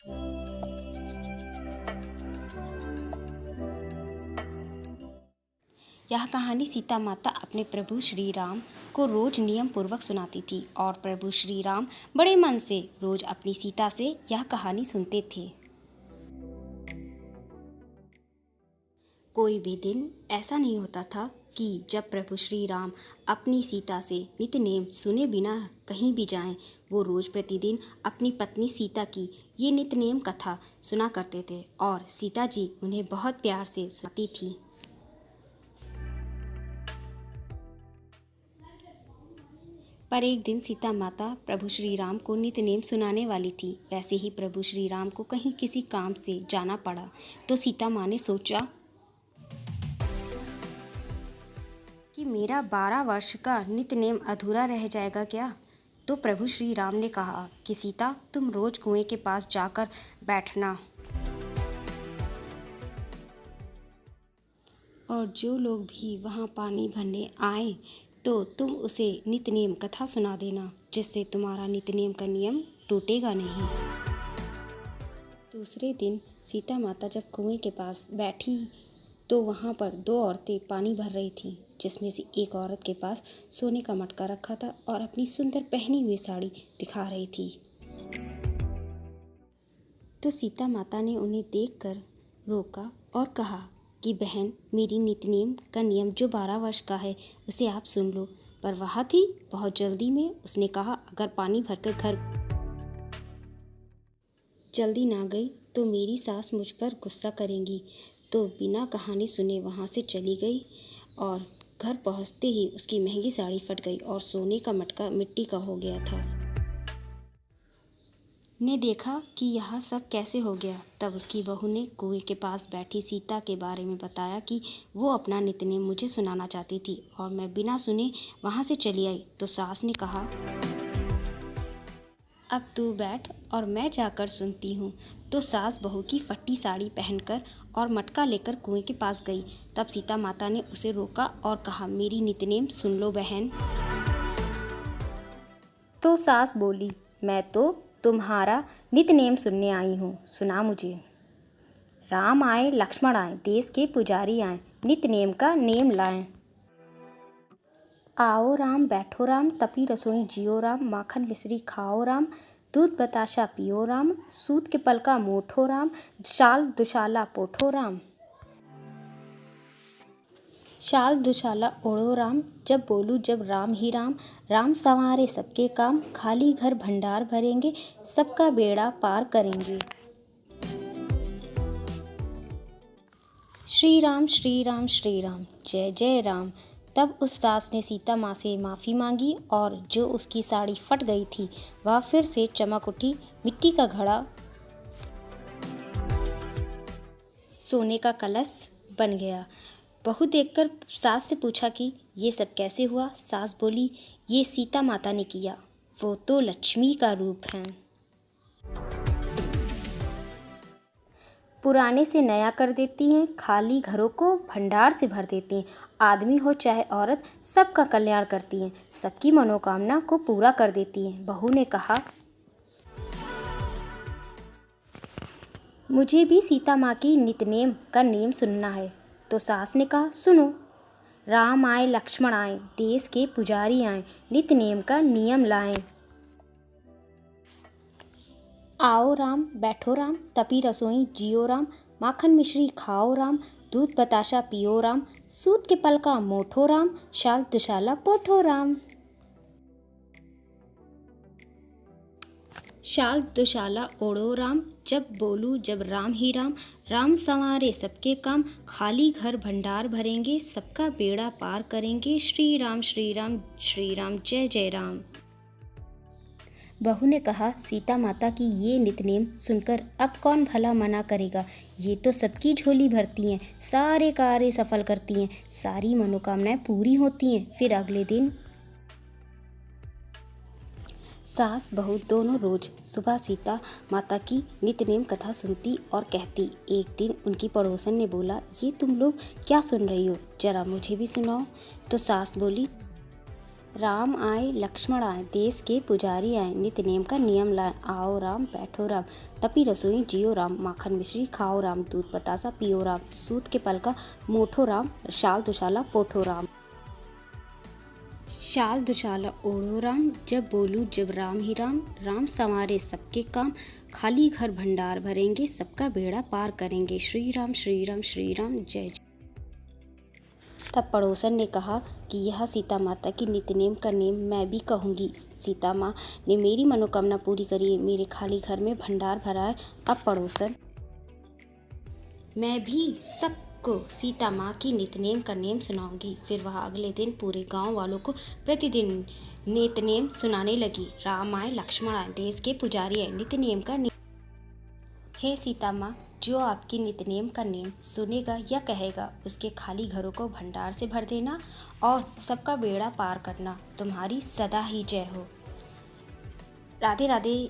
यह कहानी सीता माता अपने प्रभु श्री राम को रोज नियम पूर्वक सुनाती थी और प्रभु श्री राम बड़े मन से रोज अपनी सीता से यह कहानी सुनते थे। कोई भी दिन ऐसा नहीं होता था कि जब प्रभु श्री राम अपनी सीता से नित्य नेम सुने बिना कहीं भी जाएं। वो रोज प्रतिदिन अपनी पत्नी सीता की ये नित्य नेम कथा सुना करते थे और सीता जी उन्हें बहुत प्यार से सुनाती थी। पर एक दिन सीता माता प्रभु श्री राम को नित्य नेम सुनाने वाली थी। वैसे ही प्रभु श्री राम को कहीं किसी काम से जाना पड़ा तो सीता माँ ने सोचा कि मेरा 12 वर्ष का नित्य नेम अधूरा रह जाएगा क्या। तो प्रभु श्री राम ने कहा कि सीता, तुम रोज कुएं के पास जाकर बैठना और जो लोग भी वहाँ पानी भरने आए तो तुम उसे नित्य नेम कथा सुना देना, जिससे तुम्हारा नित्य नेम का नियम टूटेगा नहीं। दूसरे दिन सीता माता जब कुएं के पास बैठी तो वहाँ पर 2 औरतें पानी भर रही थीं, जिसमें से एक औरत के पास सोने का मटका रखा था और अपनी सुंदर पहनी हुई साड़ी दिखा रही थी। तो सीता माता ने उन्हें देखकर रोका और कहा कि बहन, मेरी नित्य नेम का नियम जो 12 वर्ष का है उसे आप सुन लो। पर वह थी बहुत जल्दी में। उसने कहा, अगर पानी भरकर घर जल्दी ना गई तो मेरी सास मुझ पर गुस्सा करेंगी। तो बिना कहानी सुने वहाँ से चली गई और घर पहुँचते ही उसकी महंगी साड़ी फट गई और सोने का मटका मिट्टी का हो गया था। ने देखा कि यह सब कैसे हो गया। तब उसकी बहू ने कुएं के पास बैठी सीता के बारे में बताया कि वो अपना नित्य नेम मुझे सुनाना चाहती थी और मैं बिना सुने वहाँ से चली आई। तो सास ने कहा, अब तू बैठ और मैं जाकर सुनती हूँ। तो सास बहू की फटी साड़ी पहनकर और मटका लेकर कुएं के पास गई। तब सीता माता ने उसे रोका और कहा, मेरी नित्य नेम सुन लो बहन। तो सास बोली, मैं तो तुम्हारा नित्य नेम सुनने आई हूँ, सुना मुझे। राम आए लक्ष्मण आए, देश के पुजारी आए, नित्य नेम का नेम लाएं। आओ राम बैठो राम, तपी रसोई जियो राम, माखन मिश्री खाओ राम, दूध बताशा पियो राम, सूत के पल का मोठो राम, शाल दुशाला पोठो राम। शाल दुशाला ओढ़ो राम, जब बोलूँ जब राम ही राम, राम संवारे सबके काम, खाली घर भंडार भरेंगे, सबका बेड़ा पार करेंगे। श्री राम श्री राम श्री राम, जय जय राम। तब उस सास ने सीता माँ से माफ़ी मांगी और जो उसकी साड़ी फट गई थी वह फिर से चमक उठी। मिट्टी का घड़ा सोने का कलश बन गया। बहू देखकर सास से पूछा कि ये सब कैसे हुआ। सास बोली, ये सीता माता ने किया, वो तो लक्ष्मी का रूप हैं। पुराने से नया कर देती हैं, खाली घरों को भंडार से भर देती हैं। आदमी हो चाहे औरत, सबका कल्याण करती हैं, सबकी मनोकामना को पूरा कर देती हैं। बहू ने कहा, मुझे भी सीता माँ की नित्य नेम का नेम सुनना है। तो सास ने कहा, सुनो। राम आए लक्ष्मण आए, देश के पुजारी आए, नित्य नेम का नियम लाएं। आओ राम बैठो राम, तपी रसोई जियो राम, माखन मिश्री खाओ राम, दूध बताशा पियो राम, सूत के पल का मोठो राम, शाल दुशाला पोठो राम। शाल दुशाला ओढ़ो राम, जब बोलूँ जब राम ही राम, राम संवारे सबके काम, खाली घर भंडार भरेंगे, सबका बेड़ा पार करेंगे। श्री राम जय जय राम। बहू ने कहा, सीता माता की ये नित्य नेम सुनकर अब कौन भला मना करेगा। ये तो सबकी झोली भरती हैं, सारे कार्य सफल करती हैं, सारी मनोकामनाएं पूरी होती हैं। फिर अगले दिन सास बहू दोनों रोज सुबह सीता माता की नित्य नेम कथा सुनती और कहती। एक दिन उनकी पड़ोसन ने बोला, ये तुम लोग क्या सुन रही हो, जरा मुझे भी सुनाओ। तो सास बोली, राम आए लक्ष्मण आए, देश के पुजारी आए, नित नेम का नियम लाए। आओ राम बैठो राम, तपी रसोई जियो राम, माखन मिश्री खाओ राम, दूध बतासा पियो राम, सूत के पल का मोठो राम, शाल दुशाला पोठो राम। शाल दुशाला ओढ़ो राम, जब बोलूं जब राम ही राम, राम संवारे सबके काम, खाली घर भंडार भरेंगे, सबका बेड़ा पार करेंगे, श्री राम श्री राम श्री राम जय जय। तब पड़ोसन ने कहा कि यह सीता माता की नित्य नेम का नेम मैं भी कहूँगी। सीता माँ ने मेरी मनोकामना पूरी करी है, मेरे खाली घर में भंडार भरा है। अब पड़ोसन मैं भी सबको सीता माँ की नित्य नेम का नेम सुनाऊंगी। फिर वह अगले दिन पूरे गांव वालों को प्रतिदिन नित्य नेम सुनाने लगी। राम आए लक्ष्मण आए, देश के पुजारी आए, नित्य नेम का नेम। हे सीता माँ, जो आपकी नित्य नेम का नेम सुनेगा या कहेगा, उसके खाली घरों को भंडार से भर देना और सबका बेड़ा पार करना। तुम्हारी सदा ही जय हो। राधे राधे।